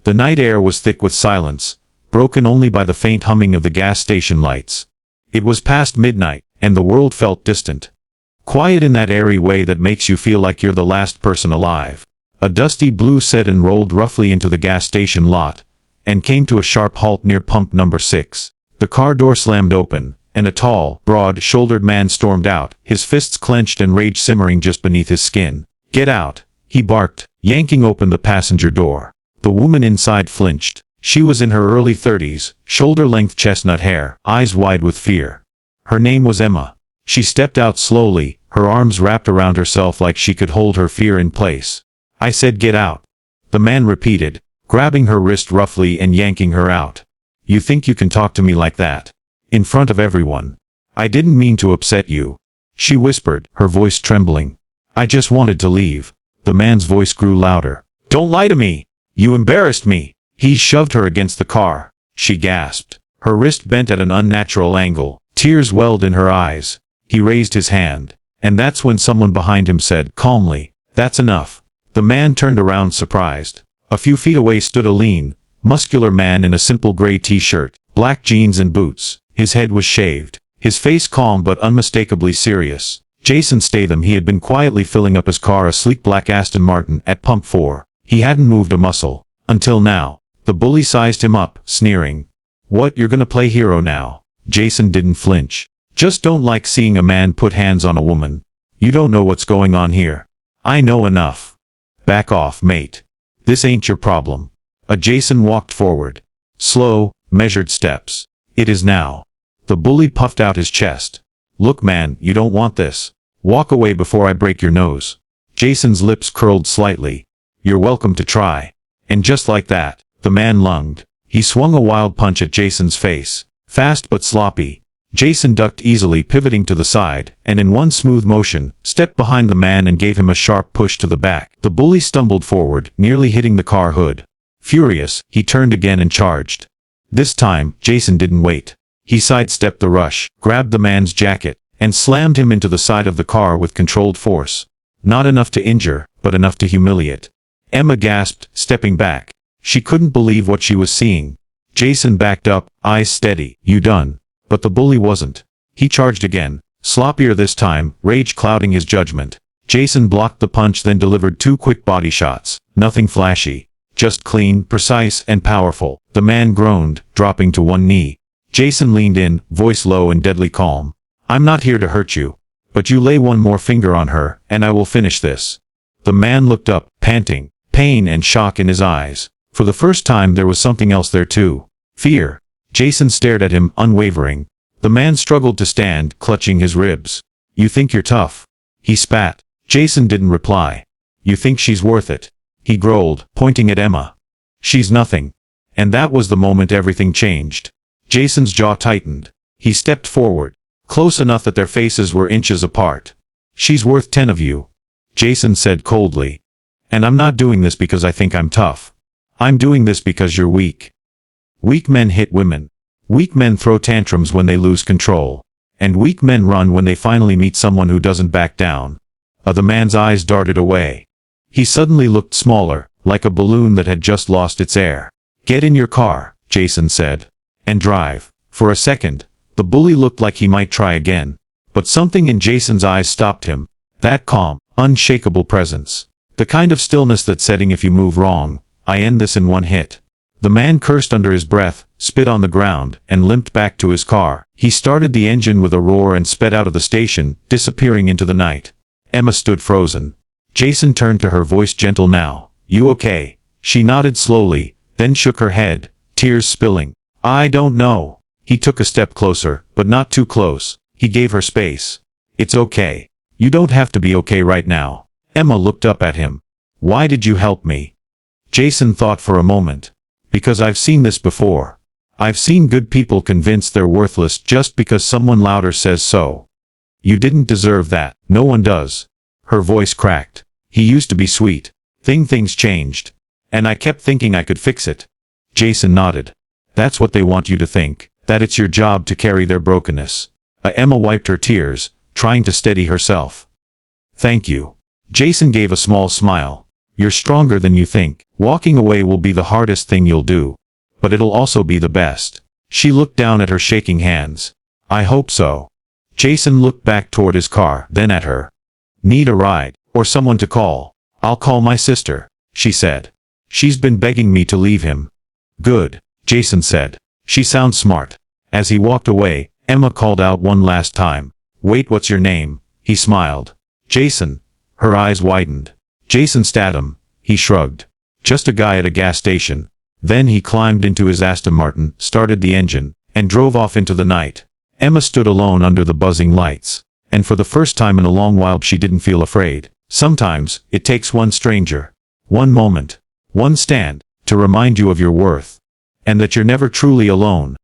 The night air was thick with silence, broken only by the faint humming of the gas station lights. It was past midnight, and the world felt distant. Quiet in that airy way that makes you feel like you're the last person alive. A dusty blue sedan rolled roughly into the gas station lot, and came to a sharp halt near pump number 6. The car door slammed open, and a tall, broad-shouldered man stormed out, his fists clenched and rage simmering just beneath his skin. "Get out!" he barked, yanking open the passenger door. The woman inside flinched. She was in her early 30s, shoulder-length chestnut hair, eyes wide with fear. Her name was Emma. She stepped out slowly, her arms wrapped around herself like she could hold her fear in place. "I said get out," the man repeated, grabbing her wrist roughly and yanking her out. "You think you can talk to me like that? In front of everyone? I didn't mean to upset you," she whispered, her voice trembling. "I just wanted to leave." The man's voice grew louder. "Don't lie to me! You embarrassed me!" He shoved her against the car. She gasped. Her wrist bent at an unnatural angle. Tears welled in her eyes. He raised his hand. And that's when someone behind him said, calmly, "That's enough." The man turned around surprised. A few feet away stood a lean, muscular man in a simple gray t-shirt, black jeans and boots. His head was shaved. His face calm but unmistakably serious. Jason Statham. He had been quietly filling up his car, a sleek black Aston Martin, at pump 4. He hadn't moved a muscle. Until now. The bully sized him up, sneering. "What, you're gonna play hero now?" Jason didn't flinch. "Just don't like seeing a man put hands on a woman. You don't know what's going on here." "I know enough." "Back off, mate. This ain't your problem." Jason walked forward. Slow, measured steps. "It is now." The bully puffed out his chest. "Look man, you don't want this. Walk away before I break your nose." Jason's lips curled slightly. "You're welcome to try." And just like that, the man lunged. He swung a wild punch at Jason's face. Fast but sloppy. Jason ducked easily, pivoting to the side, and in one smooth motion, stepped behind the man and gave him a sharp push to the back. The bully stumbled forward, nearly hitting the car hood. Furious, he turned again and charged. This time, Jason didn't wait. He sidestepped the rush, grabbed the man's jacket, and slammed him into the side of the car with controlled force. Not enough to injure, but enough to humiliate. Emma gasped, stepping back. She couldn't believe what she was seeing. Jason backed up, eyes steady. "You done?" But the bully wasn't. He charged again, sloppier this time, rage clouding his judgment. Jason blocked the punch, then delivered 2 quick body shots. Nothing flashy. Just clean, precise, and powerful. The man groaned, dropping to one knee. Jason leaned in, voice low and deadly calm. "I'm not here to hurt you. But you lay one more finger on her, and I will finish this." The man looked up, panting, pain and shock in his eyes. For the first time there was something else there too. Fear. Jason stared at him, unwavering. The man struggled to stand, clutching his ribs. "You think you're tough?" he spat. Jason didn't reply. "You think she's worth it?" he growled, pointing at Emma. "She's nothing." And that was the moment everything changed. Jason's jaw tightened. He stepped forward, close enough that their faces were inches apart. "She's worth 10 of you," Jason said coldly. "And I'm not doing this because I think I'm tough. I'm doing this because you're weak." Weak men hit women. Weak men throw tantrums when they lose control. And weak men run when they finally meet someone who doesn't back down. The man's eyes darted away. He suddenly looked smaller, like a balloon that had just lost its air. "Get in your car," Jason said. "And drive." For a second, the bully looked like he might try again. But something in Jason's eyes stopped him. That calm, unshakable presence. The kind of stillness that said, "If you move wrong, I end this in one hit." The man cursed under his breath, spit on the ground, and limped back to his car. He started the engine with a roar and sped out of the station, disappearing into the night. Emma stood frozen. Jason turned to her, voice gentle now. "You okay?" She nodded slowly, then shook her head, tears spilling. "I don't know." He took a step closer, but not too close. He gave her space. "It's okay. You don't have to be okay right now." Emma looked up at him. "Why did you help me?" Jason thought for a moment. "Because I've seen this before. I've seen good people convinced they're worthless just because someone louder says so. You didn't deserve that. No one does." Her voice cracked. "He used to be sweet. Things changed. And I kept thinking I could fix it." Jason nodded. "That's what they want you to think, that it's your job to carry their brokenness." Emma wiped her tears, trying to steady herself. "Thank you." Jason gave a small smile. You're stronger than you think. Walking away will be the hardest thing you'll do. But it'll also be the best. She looked down at her shaking hands. I hope so. Jason looked back toward his car, then at her. Need a ride, or someone to call? I'll call my sister, she said. She's been begging me to leave him. Good, Jason said. She sounds smart. As he walked away, Emma called out one last time. Wait, what's your name? He smiled. Jason. Her eyes widened. Jason Statham, he shrugged. Just a guy at a gas station. Then he climbed into his Aston Martin, started the engine, and drove off into the night. Emma stood alone under the buzzing lights. And for the first time in a long while she didn't feel afraid. Sometimes, it takes one stranger, one moment, one stand, to remind you of your worth. And that you're never truly alone.